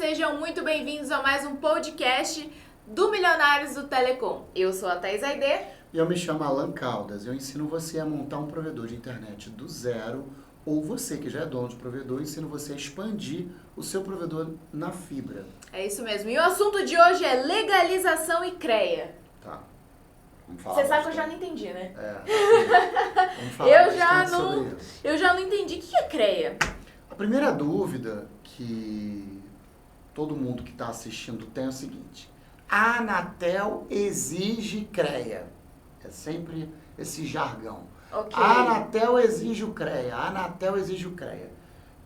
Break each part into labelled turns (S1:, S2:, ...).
S1: sejam muito bem-vindos a mais um podcast do Milionários do Telecom. Eu sou a Thaís Aide.
S2: E eu me chamo Alan Caldas. Eu ensino você a montar um provedor de internet do zero, ou você que já é dono de provedor, eu ensino você a expandir o seu provedor na fibra.
S1: É isso mesmo. E o assunto de hoje é legalização e CREA.
S2: Tá. Vamos falar
S1: Você sabe que eu
S2: bastante.
S1: já não entendi, né?
S2: Vamos falar sobre isso.
S1: Eu já não entendi. O que é CREA?
S2: A primeira dúvida que todo mundo que está assistindo tem é o seguinte: a Anatel exige CREA. É sempre esse jargão.
S1: Ok.
S2: A Anatel exige o CREA. A Anatel exige o CREA.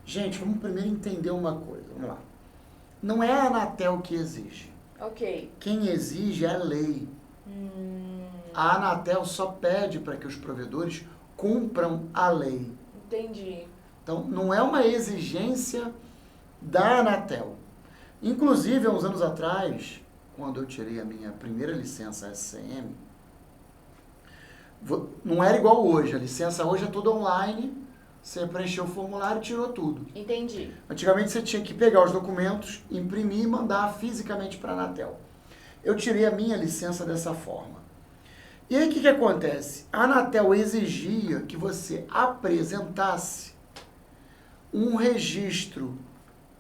S2: Gente, vamos primeiro entender uma coisa. Vamos lá. Não é a Anatel que exige.
S1: Ok.
S2: Quem exige é a lei. A Anatel só pede para que os provedores cumpram a lei.
S1: Entendi.
S2: Então, não é uma exigência da Anatel. Inclusive, há uns anos atrás, quando eu tirei a minha primeira licença SCM, não era igual hoje. A licença hoje é tudo online, você preencheu o formulário e tirou tudo.
S1: Entendi.
S2: Antigamente você tinha que pegar os documentos, imprimir e mandar fisicamente para a Anatel. Eu tirei a minha licença dessa forma. E aí o que acontece? A Anatel exigia que você apresentasse um registro,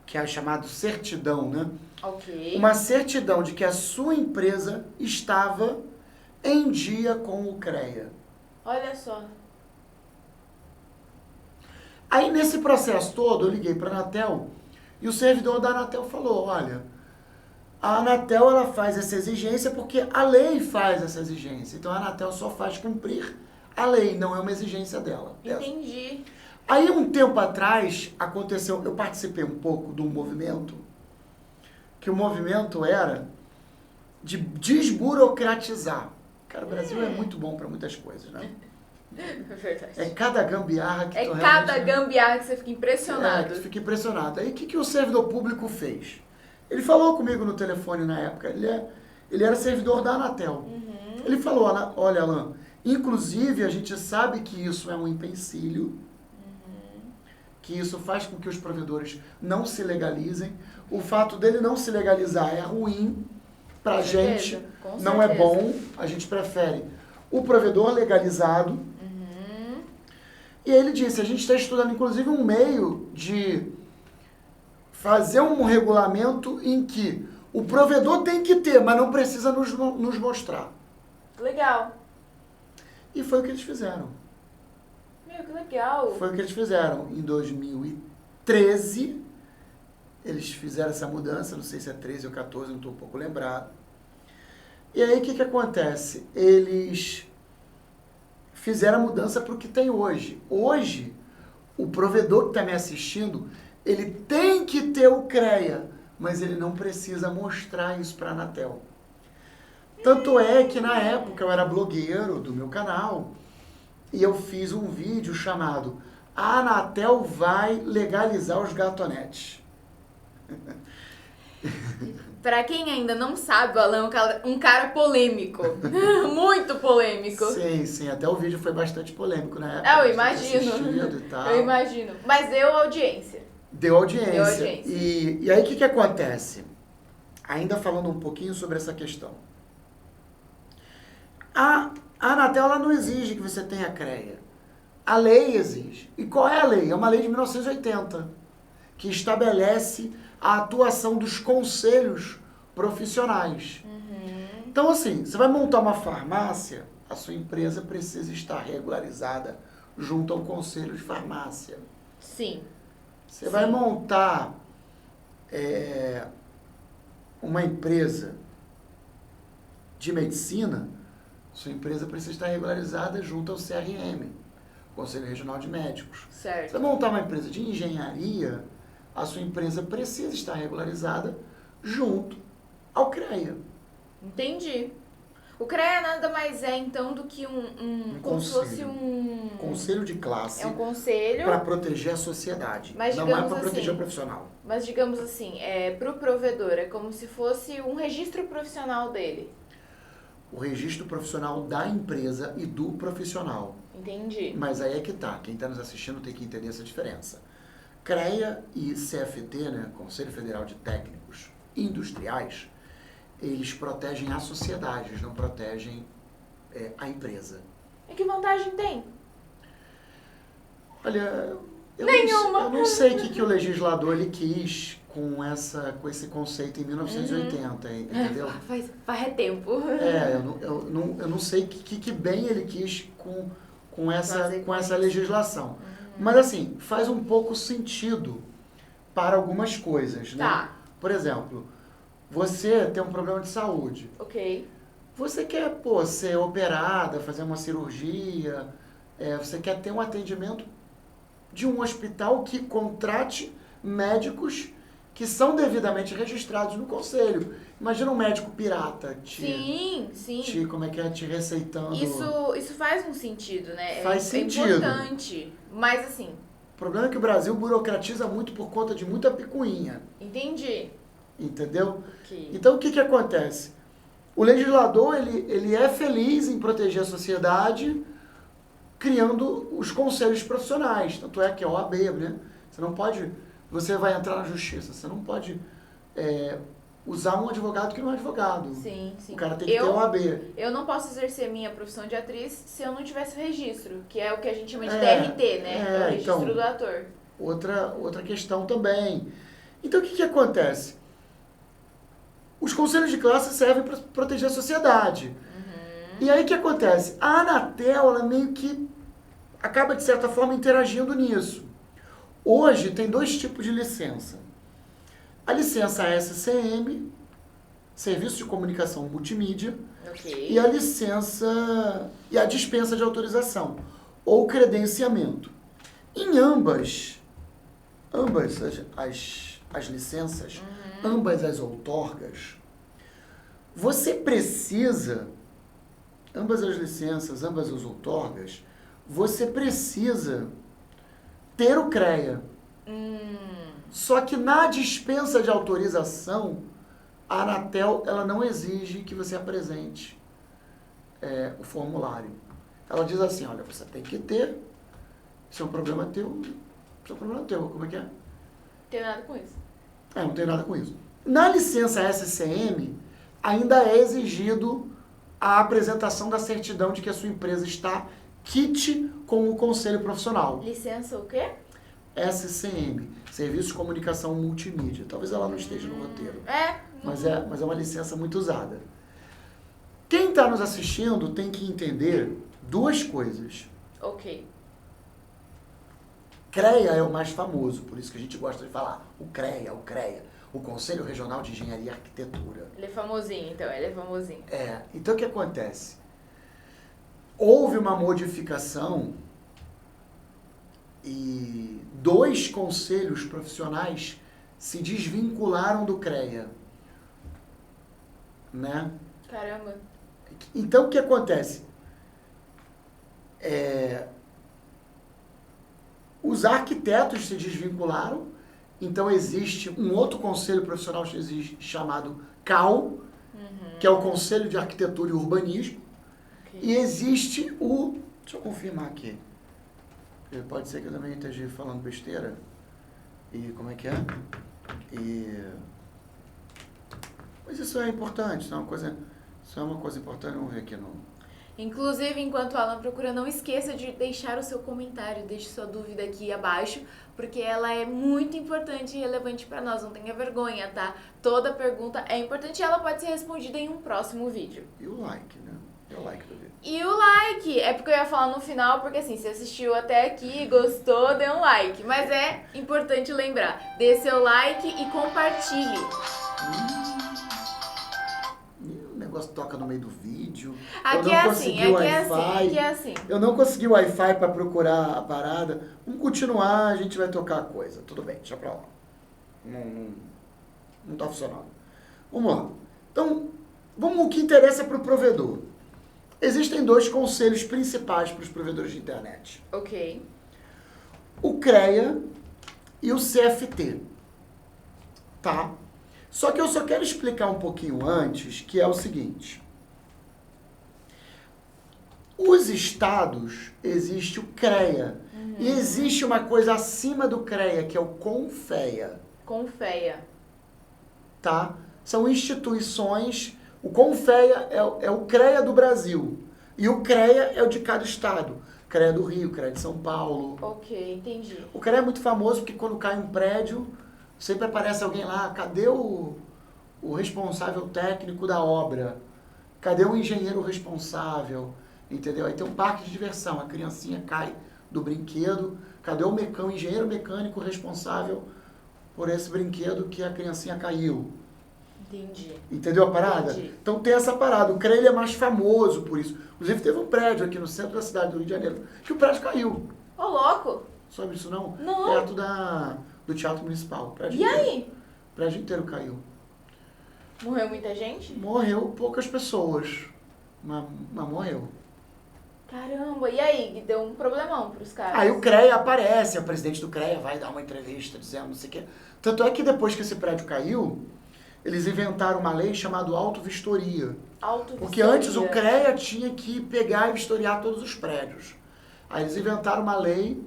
S2: que é chamado certidão, né?
S1: Ok.
S2: Uma certidão de que a sua empresa estava em dia com o CREA.
S1: Olha só.
S2: Aí nesse processo todo eu liguei para a Anatel e o servidor da Anatel falou: olha, a Anatel ela faz essa exigência porque a lei faz essa exigência. Então a Anatel só faz cumprir a lei, não é uma exigência dela.
S1: Entendi.
S2: Aí um tempo atrás aconteceu, eu participei um pouco de um movimento, que o movimento era de desburocratizar. Cara, o Brasil é muito bom para muitas coisas, né?
S1: É verdade.
S2: É cada gambiarra que tu
S1: cada
S2: realmente...
S1: gambiarra que você fica impressionado.
S2: É, tu fica impressionado. Aí o que o servidor público fez? Ele falou comigo no telefone na época, ele era servidor da Anatel. Ele falou: olha, Alan, inclusive a gente sabe que isso é um empecilho, que isso faz com que os provedores não se legalizem. O fato dele não se legalizar é ruim pra gente, não é bom, a gente prefere o provedor legalizado. E aí ele disse: a gente está estudando inclusive um meio de fazer um regulamento em que o provedor tem que ter, mas não precisa nos mostrar.
S1: Legal.
S2: E foi o que eles fizeram.
S1: Meu, que legal.
S2: Foi o que eles fizeram. Em 2013, eles fizeram essa mudança, não sei se é 13 ou 14, não estou um pouco lembrado. E aí o que acontece? Eles fizeram a mudança para o que tem hoje. Hoje, o provedor que está me assistindo, ele tem que ter o CREA, mas ele não precisa mostrar isso para a Anatel. Tanto é que na época eu era blogueiro do meu canal e eu fiz um vídeo chamado "A Anatel vai legalizar os gatonetes".
S1: Pra quem ainda não sabe, o Alan é um cara polêmico. Muito polêmico.
S2: Sim, até o vídeo foi bastante polêmico na época.
S1: Eu imagino.
S2: E tal.
S1: Eu imagino. Mas deu audiência.
S2: Deu audiência.
S1: Deu audiência.
S2: E aí o que acontece? Ainda falando um pouquinho sobre essa questão. A Anatel ela não exige que você tenha CREA. A lei exige. E qual é a lei? É uma lei de 1980, que estabelece a atuação dos conselhos profissionais. Então, assim, você vai montar uma farmácia, a sua empresa precisa estar regularizada junto ao conselho de farmácia.
S1: Sim.
S2: Você vai montar uma empresa de medicina, sua empresa precisa estar regularizada junto ao CRM, Conselho Regional de Médicos.
S1: Certo.
S2: Você vai montar uma empresa de engenharia, a sua empresa precisa estar regularizada junto ao CREA.
S1: Entendi. O CREA nada mais é, então, do que como se fosse um...
S2: Conselho de classe.
S1: É um conselho.
S2: Para proteger a sociedade.
S1: Mas,
S2: não é
S1: digamos
S2: para proteger
S1: assim,
S2: o profissional.
S1: Mas digamos assim, para o provedor, é como se fosse um registro profissional dele.
S2: O registro profissional da empresa e do profissional.
S1: Entendi.
S2: Mas aí é que tá. Quem está nos assistindo tem que entender essa diferença. CREA e CFT, né, Conselho Federal de Técnicos Industriais, eles protegem a sociedade, eles não protegem a empresa.
S1: E que vantagem tem?
S2: Olha,
S1: Nenhuma.
S2: Eu não sei o que o legislador ele quis com esse conceito em 1980, entendeu?
S1: Faz tempo.
S2: Eu não sei que bem ele quis com essa legislação. Mas assim, faz um pouco sentido para algumas coisas, né?
S1: Tá.
S2: Por exemplo, você tem um problema de saúde.
S1: Ok.
S2: Você quer, ser operada, fazer uma cirurgia, você quer ter um atendimento de um hospital que contrate médicos que são devidamente registrados no conselho. Imagina um médico pirata
S1: Sim.
S2: te receitando.
S1: Isso faz um sentido, né?
S2: Faz sentido.
S1: É importante. Mas assim.
S2: O problema é que o Brasil burocratiza muito por conta de muita picuinha.
S1: Entendi.
S2: Entendeu?
S1: Okay.
S2: Então o que acontece? O legislador ele é feliz em proteger a sociedade criando os conselhos profissionais. Tanto é que a OAB, né? Você vai entrar na justiça, você não pode usar um advogado que não é advogado.
S1: Sim.
S2: O cara tem que ter OAB.
S1: Eu não posso exercer minha profissão de atriz se eu não tivesse registro, que é o que a gente chama de DRT, né? O registro do ator.
S2: Outra questão também. Então o que acontece? Os conselhos de classe servem para proteger a sociedade. E aí o que acontece? A Anatel, ela meio que acaba, de certa forma, interagindo nisso. Hoje tem dois tipos de licença. A licença SCM, Serviço de Comunicação Multimídia,
S1: okay.
S2: e a licença e a dispensa de autorização, ou credenciamento. Em ambas as licenças, ambas as outorgas, você precisa, ambas as licenças, ambas as outorgas, você precisa ter o CREA. Só que na dispensa de autorização, a Anatel ela não exige que você apresente o formulário. Ela diz assim, olha, você tem que ter, isso é um problema teu, como é que é?
S1: Não tem nada com isso.
S2: Não tem nada com isso. Na licença SCM, ainda é exigido a apresentação da certidão de que a sua empresa está quite com o conselho profissional.
S1: Licença o quê?
S2: SCM, Serviço de Comunicação Multimídia. Talvez ela não esteja no roteiro. Mas é uma licença muito usada. Quem está nos assistindo tem que entender duas coisas.
S1: Ok.
S2: CREA é o mais famoso, por isso que a gente gosta de falar. O CREA, o Conselho Regional de Engenharia e Arquitetura.
S1: Ele é famosinho, então,
S2: Então o que acontece? Houve uma modificação e 2 conselhos profissionais se desvincularam do CREA. Né?
S1: Caramba.
S2: Então o que acontece? Os arquitetos se desvincularam, então existe um outro conselho profissional chamado CAU, que é o Conselho de Arquitetura e Urbanismo, e existe o... Deixa eu confirmar aqui. Pode ser que eu também esteja falando besteira. E como é que é? Mas isso é importante, isso é uma coisa importante, vamos ver aqui no...
S1: Inclusive, enquanto o Alan procura, não esqueça de deixar o seu comentário, deixe sua dúvida aqui abaixo, porque ela é muito importante e relevante para nós, não tenha vergonha, tá? Toda pergunta é importante e ela pode ser respondida em um próximo vídeo.
S2: E o like, né? É o like do vídeo.
S1: E o like, é porque eu ia falar no final, porque assim, se assistiu até aqui, gostou, dê um like. Mas é importante lembrar, dê seu like e compartilhe.
S2: O negócio toca no meio do vídeo.
S1: Aqui é assim.
S2: Eu não consegui o Wi-Fi para procurar a parada. Vamos continuar, a gente vai tocar a coisa. Tudo bem, deixa pra lá. Não tá funcionando. Vamos lá. Então, o que interessa para o provedor. Existem 2 conselhos principais para os provedores de internet.
S1: Ok.
S2: O CREA e o CFT. Tá? Só que eu só quero explicar um pouquinho antes, que é o seguinte. Os estados, existe o CREA. E existe uma coisa acima do CREA, que é o CONFEA.
S1: Confeia.
S2: Tá? São instituições... O CONFEA é o CREA do Brasil. E o CREA é o de cada estado. CREA do Rio, CREA de São Paulo.
S1: Ok, entendi.
S2: O CREA é muito famoso porque quando cai um prédio, sempre aparece alguém lá, cadê o responsável técnico da obra? Cadê o engenheiro responsável? Entendeu? Aí tem um parque de diversão, a criancinha cai do brinquedo, cadê o engenheiro mecânico responsável por esse brinquedo que a criancinha caiu?
S1: Entendi.
S2: Entendeu a parada?
S1: Entendi.
S2: Então tem essa parada. O CREA ele é mais famoso por isso. Inclusive teve um prédio aqui no centro da cidade do Rio de Janeiro que o prédio caiu.
S1: Ô, louco!
S2: Sabe isso não?
S1: Não.
S2: Perto do Teatro Municipal. O prédio
S1: E
S2: inteiro.
S1: aí?
S2: O prédio inteiro caiu.
S1: Morreu muita gente?
S2: Morreu poucas pessoas, mas morreu.
S1: Caramba, e aí? Deu um problemão pros caras.
S2: Aí o CREA aparece, o presidente do CREA vai dar uma entrevista dizendo não sei o quê. Tanto é que depois que esse prédio caiu, eles inventaram uma lei chamada auto-vistoria. Porque antes o CREA tinha que pegar e vistoriar todos os prédios. Aí eles inventaram uma lei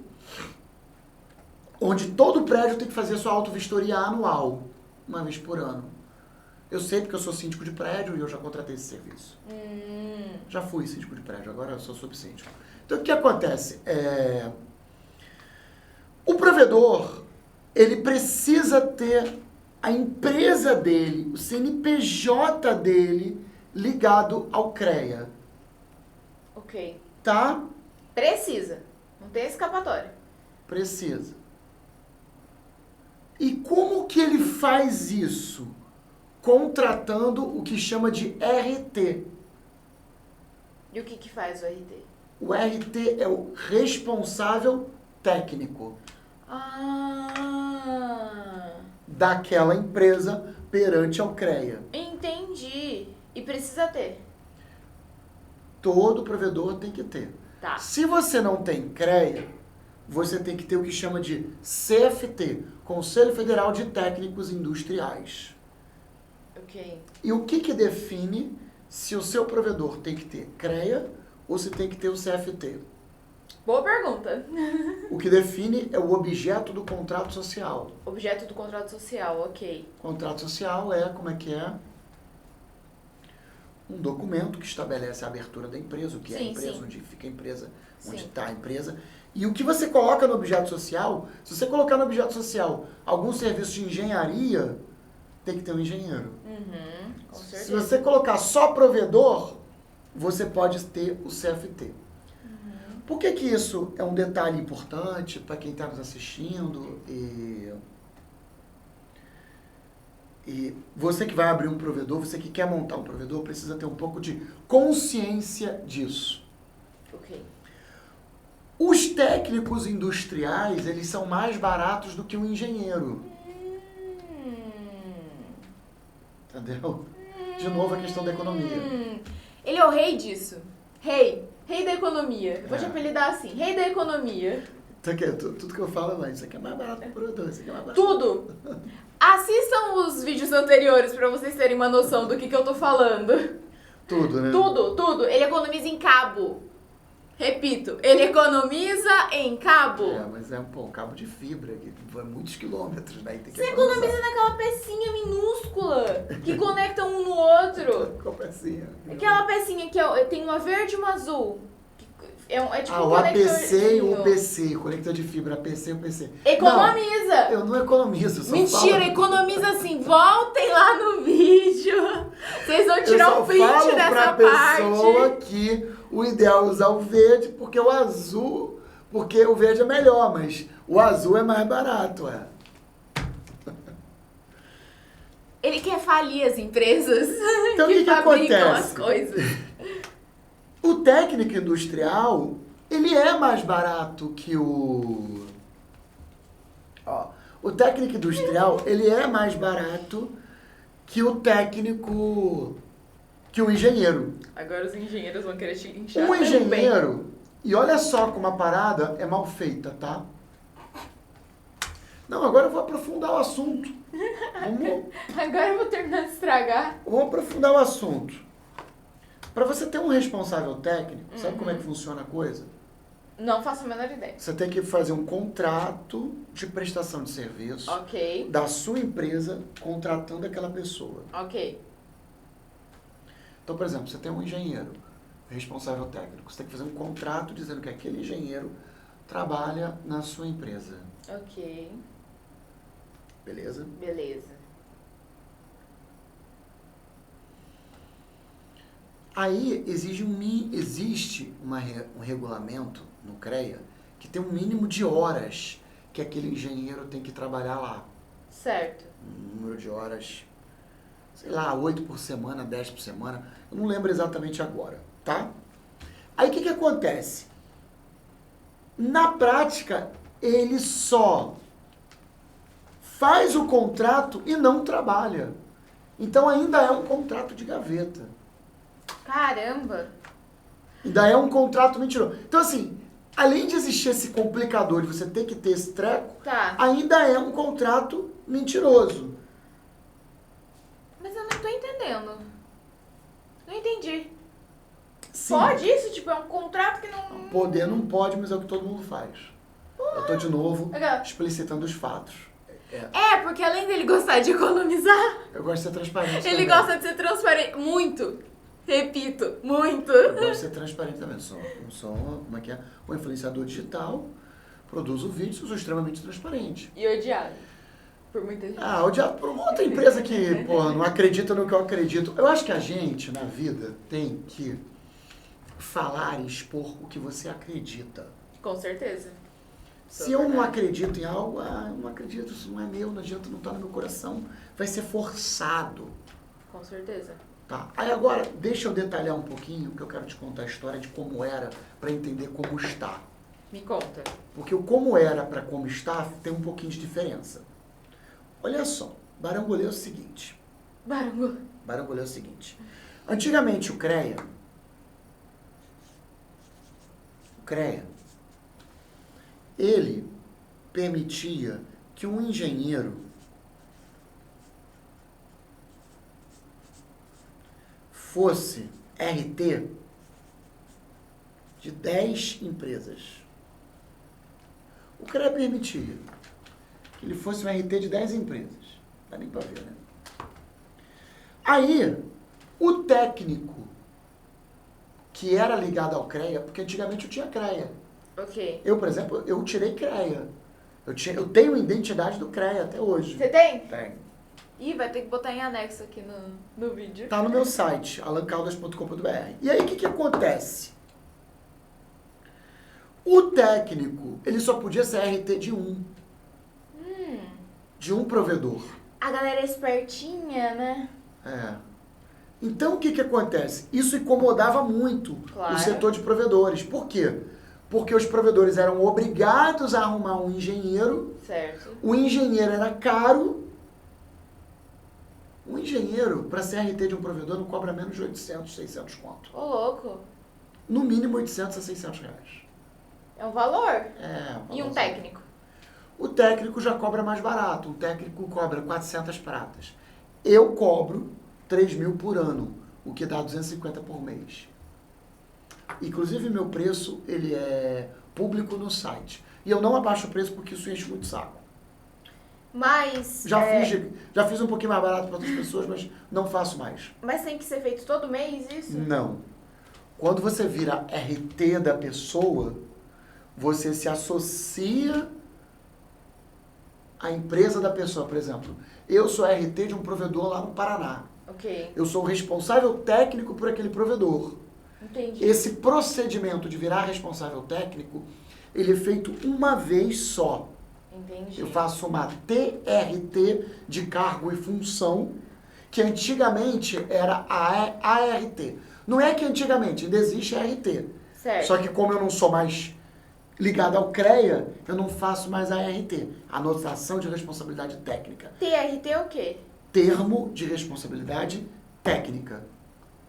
S2: onde todo prédio tem que fazer sua auto-vistoria anual, uma vez por ano. Eu sei porque eu sou síndico de prédio e eu já contratei esse serviço. Já fui síndico de prédio, agora eu sou subsíndico. Então o que acontece? O provedor, ele precisa ter a empresa dele, o CNPJ dele, ligado ao CREA.
S1: Ok.
S2: Tá?
S1: Precisa. Não tem escapatória.
S2: Precisa. E como que ele faz isso? Contratando o que chama de RT.
S1: E o que faz o RT?
S2: O RT é o responsável técnico daquela empresa perante ao CREA.
S1: Entendi. E precisa ter.
S2: Todo provedor tem que ter.
S1: Tá.
S2: Se você não tem CREA, você tem que ter o que chama de CFT, Conselho Federal de Técnicos Industriais.
S1: Ok.
S2: E o que define se o seu provedor tem que ter CREA ou se tem que ter o CFT?
S1: Boa pergunta.
S2: O que define é o objeto do contrato social.
S1: Objeto do contrato social, ok.
S2: Contrato social é, como é que é? Um documento que estabelece a abertura da empresa, o que é a empresa, onde fica a empresa, onde está a empresa. E o que você coloca no objeto social, se você colocar no objeto social algum serviço de engenharia, tem que ter um engenheiro.
S1: Com certeza.
S2: Se você colocar só provedor, você pode ter o CFT. Por que isso é um detalhe importante para quem está nos assistindo? E você que vai abrir um provedor, você que quer montar um provedor, precisa ter um pouco de consciência disso.
S1: Ok.
S2: Os técnicos industriais, eles são mais baratos do que um engenheiro. Entendeu? De novo a questão da economia.
S1: Ele é o rei disso. Rei da economia. Vou te apelidar assim, rei da economia.
S2: Tudo que eu falo é mais, isso aqui é mais barato que o provedor, isso aqui é mais barato.
S1: Tudo! Assistam os vídeos anteriores pra vocês terem uma noção do que eu tô falando.
S2: Tudo, né?
S1: Tudo. Ele economiza em cabo. Repito, ele economiza em cabo.
S2: Mas é um cabo de fibra, que vai muitos quilômetros, né? Tem que
S1: Você economiza naquela pecinha minúscula que conecta um no outro.
S2: Qual pecinha?
S1: Aquela pecinha que tem uma verde e uma azul. É tipo
S2: o APC e o UPC, conector de fibra, APC e UPC.
S1: Economiza!
S2: Não, eu não economizo, só
S1: Mentira, economiza assim. Voltem lá no vídeo. Vocês vão tirar um print dessa parte.
S2: Eu só falo pra pessoa que o ideal é usar o verde, porque o azul, porque o verde é melhor, mas o azul é mais barato,
S1: Ele quer falir as empresas
S2: então,
S1: que fabricam
S2: acontece?
S1: as coisas.
S2: O técnico industrial, ele é mais barato que o... O técnico industrial, ele é mais barato que o técnico... que o engenheiro.
S1: Agora os engenheiros vão querer te linchar
S2: Um engenheiro, e olha só como a parada é mal feita, tá? Não, agora eu vou aprofundar o assunto.
S1: Agora eu vou terminar de estragar.
S2: Vamos aprofundar o assunto. Para você ter um responsável técnico, sabe como é que funciona a coisa?
S1: Não faço a menor ideia.
S2: Você tem que fazer um contrato de prestação de serviço
S1: Ok.
S2: da sua empresa contratando aquela pessoa.
S1: Ok.
S2: Então, por exemplo, você tem um engenheiro responsável técnico. Você tem que fazer um contrato dizendo que aquele engenheiro trabalha na sua empresa.
S1: Ok.
S2: Beleza?
S1: Beleza.
S2: Aí existe um regulamento no CREA que tem um mínimo de horas que aquele engenheiro tem que trabalhar lá.
S1: Certo.
S2: Um número de horas, sei lá, 8 por semana, 10 por semana. Eu não lembro exatamente agora, tá? Aí o que acontece? Na prática, ele só faz o contrato e não trabalha. Então ainda é um contrato de gaveta.
S1: Caramba!
S2: Ainda é um contrato mentiroso. Então assim, além de existir esse complicador de você ter que ter esse treco,
S1: Tá.
S2: ainda é um contrato mentiroso.
S1: Mas eu não tô entendendo. Não entendi.
S2: Sim.
S1: Pode isso? Tipo, é um contrato que não...
S2: Poder não pode, mas é o que todo mundo faz. Eu tô de novo
S1: Legal.
S2: explicitando os fatos.
S1: É, porque além dele gostar de economizar,
S2: Eu gosto de ser transparente
S1: ele
S2: também.
S1: gosta de ser transparente. Muito. Repito, muito.
S2: Eu gosto de ser transparente também. Eu sou como é que é? Um influenciador digital, produzo vídeos, sou extremamente transparente.
S1: E odiado. Por muita gente.
S2: Ah, odiado por uma outra empresa que, porra, não acredita no que eu acredito. Eu acho que a gente, na vida, tem que falar e expor o que você acredita.
S1: Com certeza.
S2: Se eu não acredito em algo, eu não acredito, isso não é meu, não adianta, não tá no meu coração. Vai ser forçado.
S1: Com certeza.
S2: Tá. Aí agora, deixa eu detalhar um pouquinho, que eu quero te contar a história de como era para entender como está.
S1: Me conta.
S2: Porque o como era para como está tem um pouquinho de diferença. Olha só, Barangolê é o seguinte. Barangolê é o seguinte. Antigamente o CREA, ele permitia que um engenheiro fosse RT de 10 empresas. O CREA permitia que ele fosse um RT de 10 empresas. Não dá nem pra ver, né? Aí, o técnico que era ligado ao CREA, porque antigamente eu tinha CREA.
S1: Ok.
S2: Eu, por exemplo, eu tirei CREA. Eu tenho identidade do CREA até hoje.
S1: Você tem?
S2: Tenho.
S1: Ih, vai ter que botar em anexo aqui no vídeo.
S2: Tá no meu site, alancaldas.com.br. E aí, o que acontece? O técnico, ele só podia ser RT de um. De um provedor.
S1: A galera é espertinha, né?
S2: É. Então, o que acontece? Isso incomodava muito
S1: Claro.
S2: o setor de provedores. Por quê? Porque os provedores eram obrigados a arrumar um engenheiro.
S1: Certo.
S2: O engenheiro era caro. Um engenheiro, para ser RT de um provedor, não cobra menos de 800, 600 conto.
S1: Ô, louco.
S2: No mínimo 800 a 600 reais.
S1: É um valor.
S2: É,
S1: E um técnico?
S2: O técnico já cobra mais barato. O técnico cobra 400 pratas. Eu cobro 3 mil por ano, o que dá 250 por mês. Inclusive, meu preço, ele é público no site. E eu não abaixo o preço porque isso enche muito saco.
S1: Mas...
S2: Já fiz um pouquinho mais barato para outras pessoas, mas não faço mais.
S1: Mas tem que ser feito todo mês isso?
S2: Não. Quando você vira RT da pessoa, você se associa à empresa da pessoa. Por exemplo, eu sou RT de um provedor lá no Paraná.
S1: Ok.
S2: Eu sou o responsável técnico por aquele provedor.
S1: Entendi.
S2: Esse procedimento de virar responsável técnico, ele é feito uma vez só.
S1: Entendi.
S2: Eu faço uma TRT de cargo e função, que antigamente era a ART. Não é que antigamente, ainda existe ART.
S1: Certo.
S2: Só que como eu não sou mais ligado ao CREA, eu não faço mais a ART, anotação de responsabilidade técnica.
S1: TRT é o quê?
S2: Termo de responsabilidade técnica.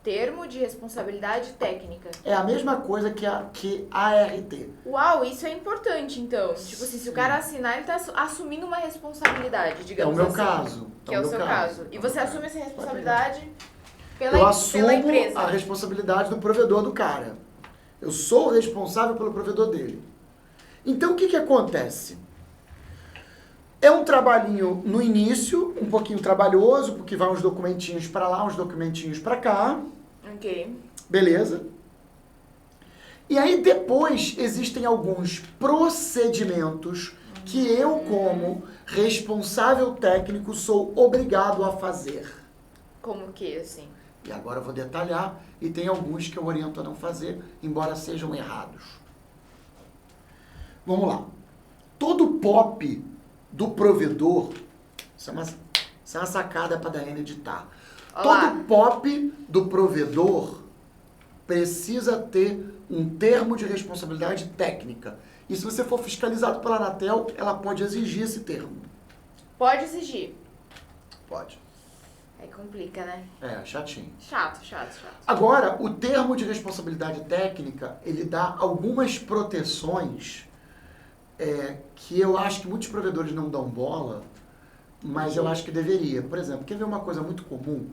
S1: Termo de responsabilidade técnica.
S2: É a mesma coisa que a ART.
S1: Uau, isso é importante, então. Tipo assim, se
S2: Sim.
S1: o cara assinar, ele tá assumindo uma responsabilidade,
S2: É o
S1: digamos
S2: meu
S1: assim.
S2: caso.
S1: Que é o seu caso. E você assume essa responsabilidade?
S2: Eu assumo
S1: pela empresa.
S2: a responsabilidade do provedor do cara. Eu sou o responsável pelo provedor dele. Então, o que acontece? É um trabalhinho no início, um pouquinho trabalhoso, porque vai uns documentinhos para lá, uns documentinhos para cá.
S1: Ok.
S2: Beleza? E aí depois existem alguns procedimentos que eu, como responsável técnico, sou obrigado a fazer.
S1: Como que, assim?
S2: E agora eu vou detalhar, e tem alguns que eu oriento a não fazer, embora sejam errados. Vamos lá. Todo POP do provedor, isso é uma sacada para a Daiane editar.
S1: Olá.
S2: Todo POP do provedor precisa ter um termo de responsabilidade técnica. E se você for fiscalizado pela Anatel, ela pode exigir esse termo.
S1: Pode exigir.
S2: Pode.
S1: Aí complica, né?
S2: É, chatinho.
S1: Chato.
S2: Agora, o termo de responsabilidade técnica, ele dá algumas proteções que eu acho que muitos provedores não dão bola, mas eu acho que deveria. Por exemplo, quer ver uma coisa muito comum?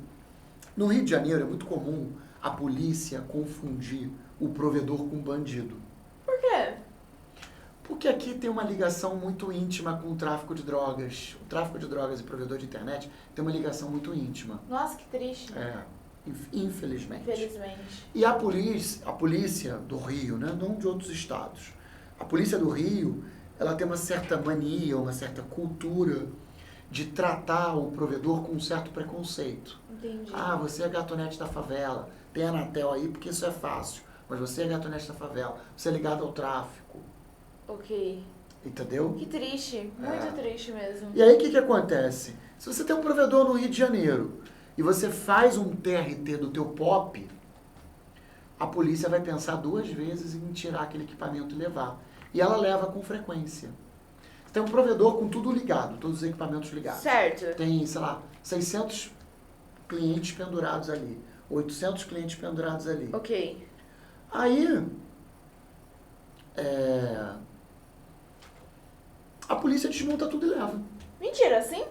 S2: No Rio de Janeiro é muito comum a polícia confundir o provedor com o bandido.
S1: Por quê?
S2: Porque aqui tem uma ligação muito íntima com o tráfico de drogas. O tráfico de drogas e provedor de internet tem uma ligação muito íntima.
S1: Nossa, que triste.
S2: Infelizmente.
S1: Infelizmente.
S2: E a polícia do Rio, né, não de outros estados, a polícia do Rio, ela tem uma certa mania, uma certa cultura de tratar o provedor com um certo preconceito.
S1: Entendi.
S2: Ah, você é gatonete da favela, tem Anatel aí porque isso é fácil, mas você é gatonete da favela, você é ligado ao tráfico.
S1: Ok.
S2: Entendeu?
S1: Que triste, muito triste mesmo.
S2: E aí o que acontece? Se você tem um provedor no Rio de Janeiro e você faz um TRT do teu POP, a polícia vai pensar 2 vezes em tirar aquele equipamento e levar. E ela leva com frequência. Você tem um provedor com tudo ligado, todos os equipamentos ligados.
S1: Certo.
S2: Tem, sei lá, 600 clientes pendurados ali, 800 clientes pendurados ali.
S1: Ok.
S2: Aí, a polícia desmonta tudo e leva.
S1: Mentira, assim?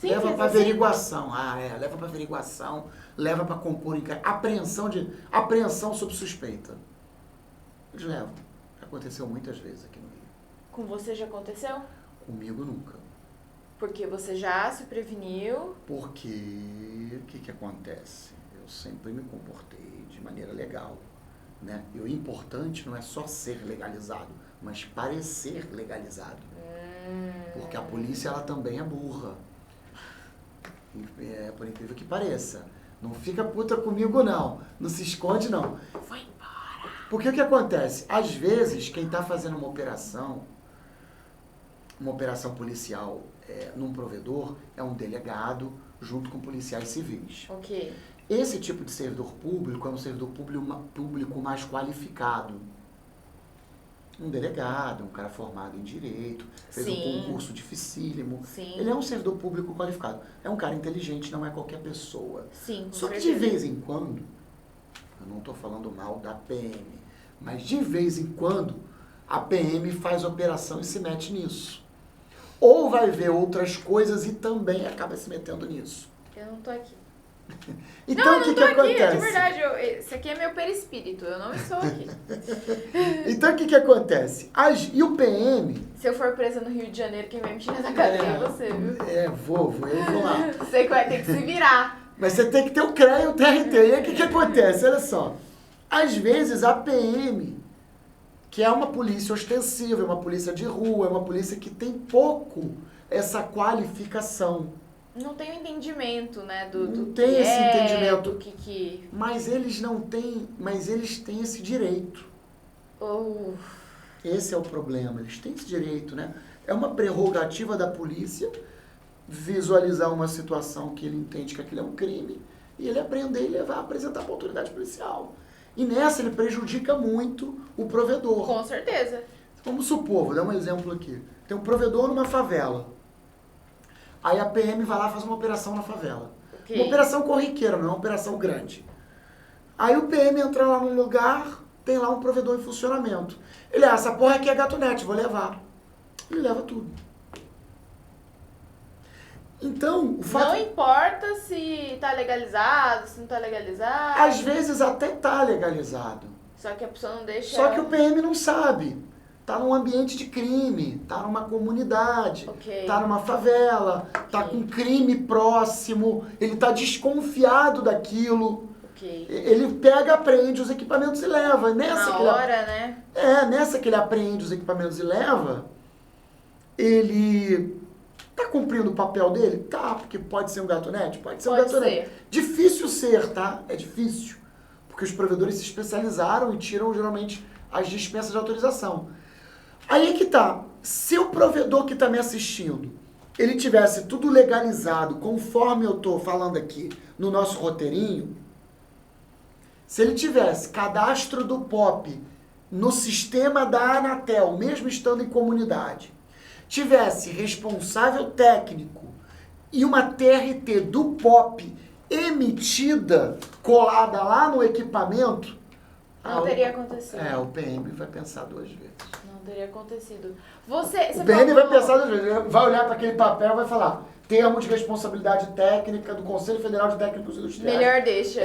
S2: Leva para averiguação. Leva para averiguação, leva para compor em apreensão sob suspeita. Eles levam. Aconteceu muitas vezes aqui no Rio.
S1: Com você já aconteceu?
S2: Comigo nunca.
S1: Porque você já se preveniu.
S2: Porque o que acontece? Eu sempre me comportei de maneira legal, né? E o importante não é só ser legalizado, mas parecer legalizado. Porque a polícia, ela também é burra. Por incrível que pareça. Não fica puta comigo, não. Não se esconde, não. Vai embora. Porque o que acontece? Às vezes, quem está fazendo uma operação policial num provedor, é um delegado junto com policiais civis.
S1: Ok.
S2: Esse tipo de servidor público é um servidor público mais qualificado. Um delegado, um cara formado em direito, fez um concurso dificílimo.
S1: Sim.
S2: Ele é um servidor público qualificado. É um cara inteligente, não é qualquer pessoa.
S1: Sim, com
S2: Só que
S1: certeza.
S2: de vez em quando, eu não estou falando mal da PM, mas de vez em quando a PM faz operação e se mete nisso. Ou vai ver outras coisas e também acaba se metendo nisso.
S1: Eu não tô aqui.
S2: Então o que acontece?
S1: De verdade, esse aqui é meu perispírito, eu não estou aqui.
S2: Então o que acontece? E o PM...
S1: Se eu for presa no Rio de Janeiro, quem vai me tirar da cadeia é você, viu?
S2: eu vou lá.
S1: Você que vai ter que se virar.
S2: Mas você tem que ter o CREA e o TRT. E aí o que acontece? Olha só. Às vezes a PM, que é uma polícia ostensiva, é uma polícia de rua, é uma polícia que tem pouco essa qualificação.
S1: Não tem o entendimento, né,
S2: Não
S1: do
S2: tem
S1: que
S2: esse entendimento.
S1: do que...
S2: Mas eles não têm, mas eles têm esse direito. Esse é o problema, eles têm esse direito, né? É uma prerrogativa da polícia visualizar uma situação que ele entende que aquilo é um crime e ele apreender e levar, apresentar para a autoridade policial. E nessa ele prejudica muito o provedor.
S1: Com certeza.
S2: Vamos supor, vou dar um exemplo aqui. Tem um provedor numa favela. Aí a PM vai lá e faz uma operação na favela.
S1: Okay.
S2: Uma operação corriqueira, não é uma operação grande. Aí o PM entra lá num lugar, tem lá um provedor em funcionamento. Ele, essa porra aqui é gatonete, vou levar. Ele leva tudo. Então, o fato...
S1: Não importa se tá legalizado, se não tá legalizado.
S2: Às vezes até tá legalizado.
S1: Só que a pessoa não deixa...
S2: Só que o PM não sabe. Tá num ambiente de crime, tá numa comunidade,
S1: Ok.
S2: tá numa favela, tá com crime próximo, ele tá desconfiado daquilo.
S1: Ok.
S2: Ele pega, apreende os equipamentos e leva.
S1: Na hora, né?
S2: Nessa que ele apreende os equipamentos e leva, ele tá cumprindo o papel dele? Tá, porque pode ser um gatonete? Pode ser um
S1: Pode
S2: gatonete.
S1: ser.
S2: Difícil ser, tá? É difícil. Porque os provedores se especializaram e tiram, geralmente, as dispensas de autorização. Aí é que tá. Se o provedor que tá me assistindo, ele tivesse tudo legalizado, conforme eu tô falando aqui no nosso roteirinho, se ele tivesse cadastro do POP no sistema da Anatel, mesmo estando em comunidade, tivesse responsável técnico e uma TRT do POP emitida, colada lá no equipamento,
S1: Não teria acontecido.
S2: o PM vai pensar 2 vezes.
S1: Não teria acontecido. Você
S2: O PM vai
S1: falou-
S2: pensar 2 vezes, ele vai olhar para aquele papel e vai falar termo de responsabilidade técnica do Conselho Federal de Técnicos Industriais.
S1: Melhor deixa.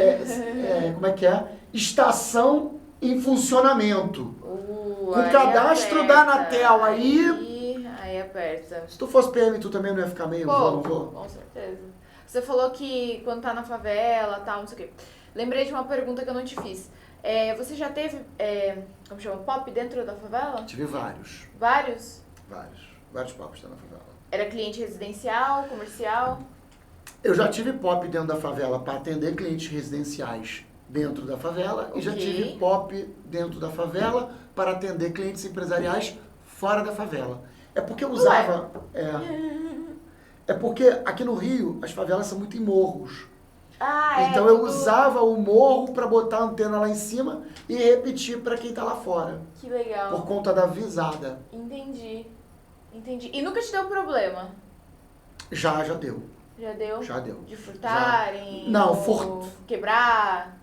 S2: Como é que é? Estação em funcionamento. Com
S1: aí
S2: cadastro
S1: aperta.
S2: da Anatel,
S1: Aí aperta.
S2: Se tu fosse PM, tu também não ia ficar meio, vou, não vou?
S1: Com certeza. Você falou que quando tá na favela, tal, não sei o quê. Lembrei de uma pergunta que eu não te fiz. Você já teve, como chama, POP dentro da favela?
S2: Tive vários.
S1: Vários?
S2: Vários POPs na favela.
S1: Era cliente residencial, comercial?
S2: Eu já tive POP dentro da favela para atender clientes residenciais dentro da favela e já
S1: Ok.
S2: tive POP dentro da favela para atender clientes empresariais fora da favela. É porque eu usava... É porque aqui no Rio as favelas são muito em morros. Então eu usava o morro para botar a antena lá em cima e repetir para quem tá lá fora.
S1: Que legal.
S2: Por conta da visada.
S1: Entendi. E nunca te deu problema?
S2: Já deu.
S1: Já deu?
S2: Já deu.
S1: De furtarem?
S2: Não,
S1: ou quebrar?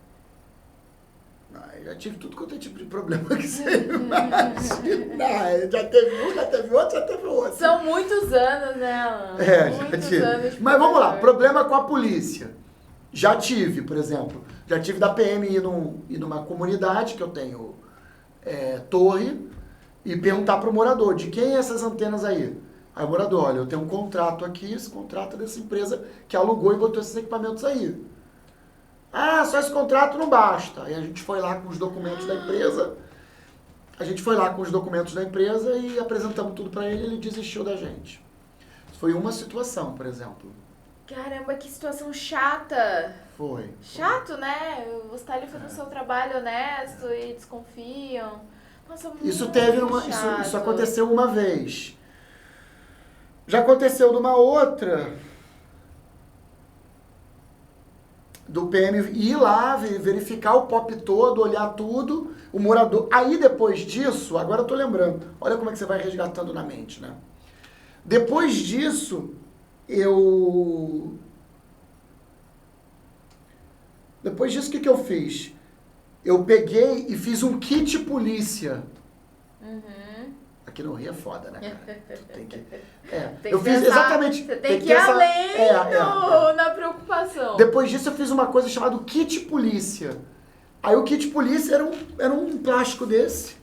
S2: Já tive tudo quanto é tipo de problema que você imagina. Já teve um, já teve outro, já teve outro.
S1: São muitos anos, né, Alan?
S2: Já
S1: Muitos
S2: tive.
S1: anos de
S2: Mas vamos lá,
S1: provedor.
S2: problema com a polícia. Já tive, por exemplo, já tive da PM ir numa comunidade que eu tenho torre e perguntar pro morador, de quem é essas antenas aí? Aí o morador, olha, eu tenho um contrato aqui, esse contrato é dessa empresa que alugou e botou esses equipamentos aí. Ah, só esse contrato não basta. Aí a gente foi lá com os documentos da empresa. E apresentamos tudo para ele, ele desistiu da gente. Foi uma situação, por exemplo.
S1: Caramba, que situação chata.
S2: Foi.
S1: Chato, né? Você tá ali fazendo o seu trabalho honesto e desconfiam. Nossa, muito
S2: Isso teve
S1: chato.
S2: isso aconteceu uma vez. Já aconteceu numa outra do PM ir lá, verificar o POP todo, olhar tudo, o morador. Aí depois disso, agora eu tô lembrando, olha como é que você vai resgatando na mente, né? Depois disso, o que que eu fiz? Eu peguei e fiz um kit polícia. Aqui no Rio é foda, né, cara? Tu tem que...
S1: Tem
S2: eu
S1: que
S2: fiz
S1: pensar,
S2: exatamente...
S1: Você tem que ir além na preocupação.
S2: Depois disso eu fiz uma coisa chamada kit polícia. Aí o kit polícia era um plástico desse,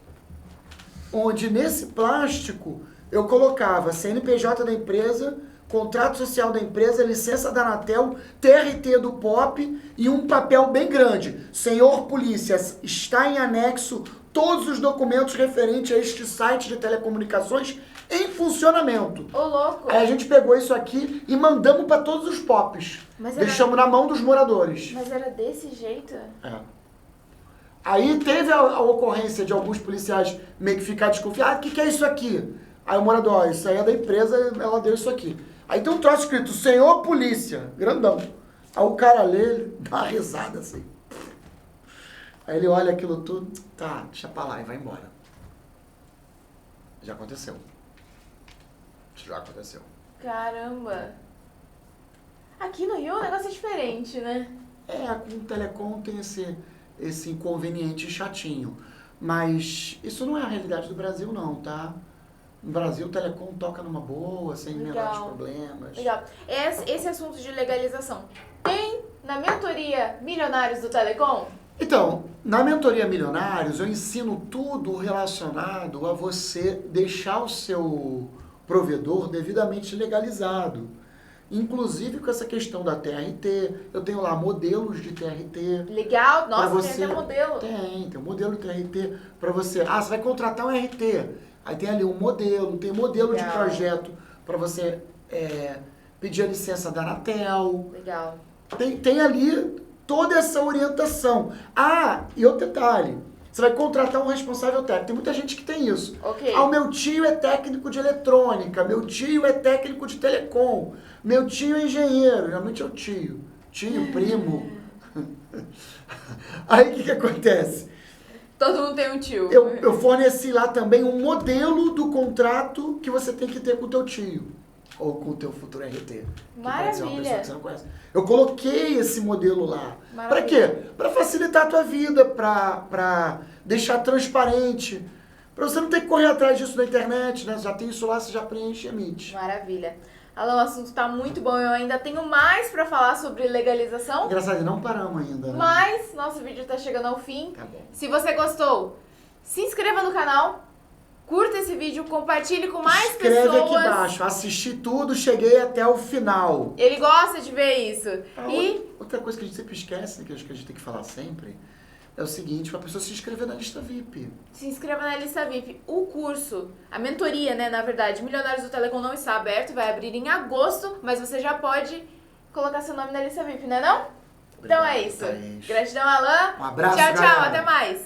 S2: onde nesse plástico eu colocava CNPJ da empresa, contrato social da empresa, licença da Anatel, TRT do POP e um papel bem grande. Senhor polícia, está em anexo todos os documentos referentes a este site de telecomunicações em funcionamento.
S1: Ô, louco.
S2: Aí a gente pegou isso aqui e mandamos para todos os POPs. Deixamos na mão dos moradores.
S1: Mas era desse jeito?
S2: Aí teve a ocorrência de alguns policiais meio que ficar desconfiados. O que é isso aqui? Aí o morador, isso aí é da empresa, ela deu isso aqui. Aí tem um troço escrito, senhor polícia, grandão. Aí o cara lê, ele dá uma risada assim. Aí ele olha aquilo tudo, tá, deixa pra lá e vai embora. Já aconteceu.
S1: Caramba. Aqui no Rio o negócio é diferente, né?
S2: Com o telecom tem esse inconveniente chatinho. Mas isso não é a realidade do Brasil não, tá? No Brasil, o Telecom toca numa boa, sem menores problemas.
S1: Legal. Esse assunto de legalização tem na mentoria Milionários do Telecom?
S2: Então, na mentoria Milionários, eu ensino tudo relacionado a você deixar o seu provedor devidamente legalizado. Inclusive com essa questão da TRT, eu tenho lá modelos de TRT.
S1: Legal, nossa,
S2: você,
S1: tem até modelo.
S2: Tem um modelo de TRT para você. Ah, você vai contratar um RT. Aí tem ali um modelo, tem modelo de projeto para você pedir a licença da Anatel.
S1: Legal.
S2: Tem ali toda essa orientação. Ah, e outro detalhe. Você vai contratar um responsável técnico. Tem muita gente que tem isso.
S1: Ok.
S2: Ah, o meu tio é técnico de eletrônica, meu tio é técnico de telecom, meu tio é engenheiro. Geralmente é o tio. Tio, primo. Aí o que acontece?
S1: Todo mundo tem um tio.
S2: Eu forneci lá também um modelo do contrato que você tem que ter com o teu tio. Ou com o teu futuro RT.
S1: Maravilha.
S2: Que pode ser uma pessoa que você não conhece. Eu coloquei esse modelo lá. Para
S1: Maravilha.
S2: quê? Para facilitar a tua vida, para deixar transparente. Para você não ter que correr atrás disso na internet, né? Já tem isso lá, você já preenche e emite.
S1: Maravilha. Alan, o assunto tá muito bom. Eu ainda tenho mais pra falar sobre legalização.
S2: Engraçado, não paramos ainda, né?
S1: Mas nosso vídeo tá chegando ao fim.
S2: Tá bom.
S1: Se você gostou, se inscreva no canal, curta esse vídeo, compartilhe com mais
S2: Escreve
S1: pessoas.
S2: aqui embaixo. Assisti tudo, cheguei até o final.
S1: Ele gosta de ver isso.
S2: Outra coisa que a gente sempre esquece, que acho que a gente tem que falar sempre, é o seguinte, para a pessoa se inscrever na lista VIP.
S1: Se inscreva na lista VIP. O curso, a mentoria, né, na verdade, Milionários do Telecom não está aberto, vai abrir em agosto, mas você já pode colocar seu nome na lista VIP, né não? Então é isso.
S2: Thaís.
S1: Gratidão, Alan.
S2: Um abraço,
S1: Tchau, tchau.
S2: galera.
S1: Até mais.